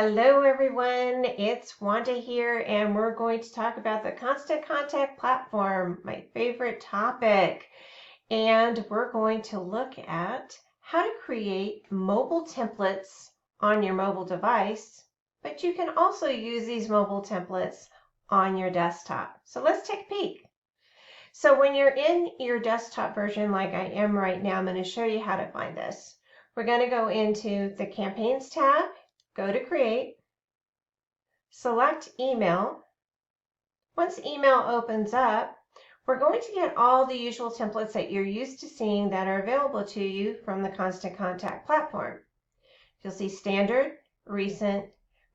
Hello everyone, it's Wanda here and we're going to talk about the Constant Contact platform, my favorite topic. And we're going to look at how to create mobile templates on your mobile device, but you can also use these mobile templates on your desktop. So let's take a peek. So when you're in your desktop version like I am right now, I'm going to show you how to find this. We're going to go into the Campaigns tab, go to Create, select Email. Once email opens up, we're going to get all the usual templates that you're used to seeing that are available to you from the Constant Contact platform. You'll see Standard, Recent,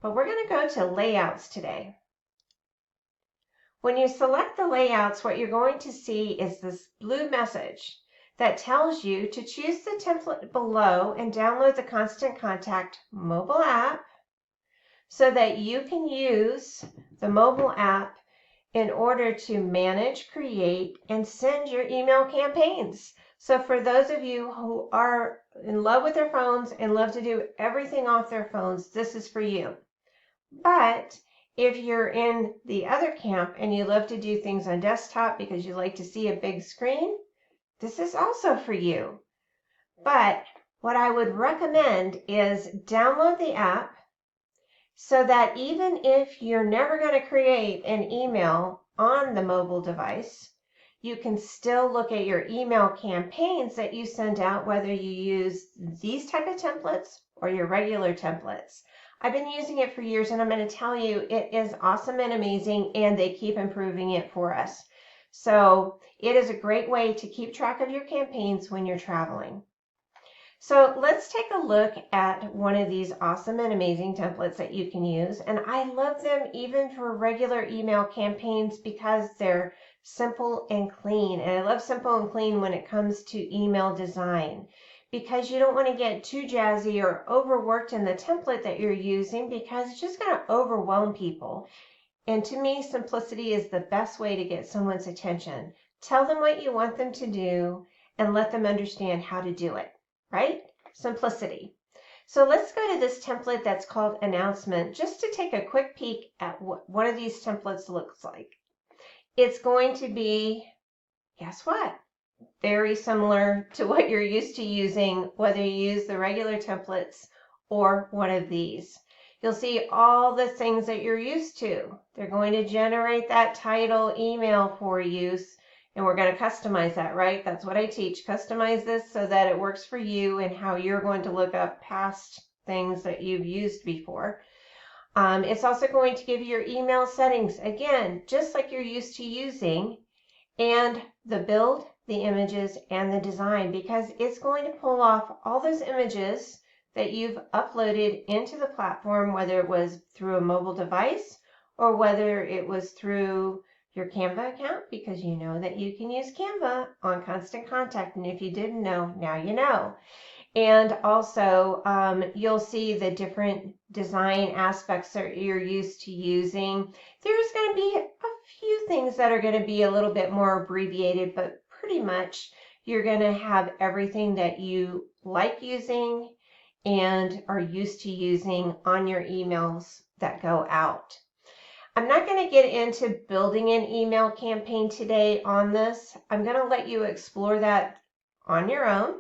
but we're going to go to Layouts today. When you select the layouts, what you're going to see is this blue message that tells you to choose the template below and download the Constant Contact mobile app so that you can use the mobile app in order to manage, create, and send your email campaigns. So for those of you who are in love with their phones and love to do everything off their phones, this is for you. But if you're in the other camp and you love to do things on desktop because you like to see a big screen, this is also for you. But what I would recommend is download the app so that even if you're never going to create an email on the mobile device, you can still look at your email campaigns that you send out, whether you use these type of templates or your regular templates. I've been using it for years and I'm going to tell you it is awesome and amazing, and they keep improving it for us. So it is a great way to keep track of your campaigns when you're traveling. So let's take a look at one of these awesome and amazing templates that you can use. And I love them even for regular email campaigns because they're simple and clean. And I love simple and clean when it comes to email design, because you don't want to get too jazzy or overworked in the template that you're using, because it's just going to overwhelm people. And to me, simplicity is the best way to get someone's attention. Tell them what you want them to do and let them understand how to do it, right? Simplicity. So let's go to this template that's called Announcement, just to take a quick peek at what one of these templates looks like. It's going to be, guess what? Very similar to what you're used to using, whether you use the regular templates or one of these. You'll see all the things that you're used to. They're going to generate that title email for you, and we're going to customize that, right? That's what I teach. Customize this so that it works for you and how you're going to look up past things that you've used before. It's also going to give you your email settings, again, just like you're used to using, and the build, the images, and the design, because it's going to pull off all those images that you've uploaded into the platform, whether it was through a mobile device or whether it was through your Canva account, because you know that you can use Canva on Constant Contact. And if you didn't know, now you know. And also, you'll see the different design aspects that you're used to using. There's going to be a few things that are going to be a little bit more abbreviated, but pretty much you're going to have everything that you like using and are used to using on your emails that go out. I'm not going to get into building an email campaign today on this. I'm going to let you explore that on your own.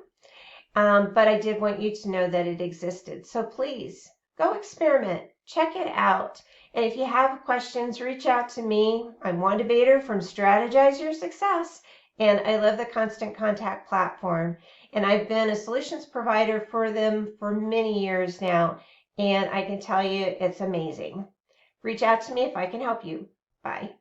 But I did want you to know that it existed. So please go experiment, check it out. And if you have questions, reach out to me. I'm Wanda Baader from Strategize Your Success, and I love the Constant Contact platform. And I've been a solutions provider for them for many years now, and I can tell you it's amazing. Reach out to me if I can help you. Bye.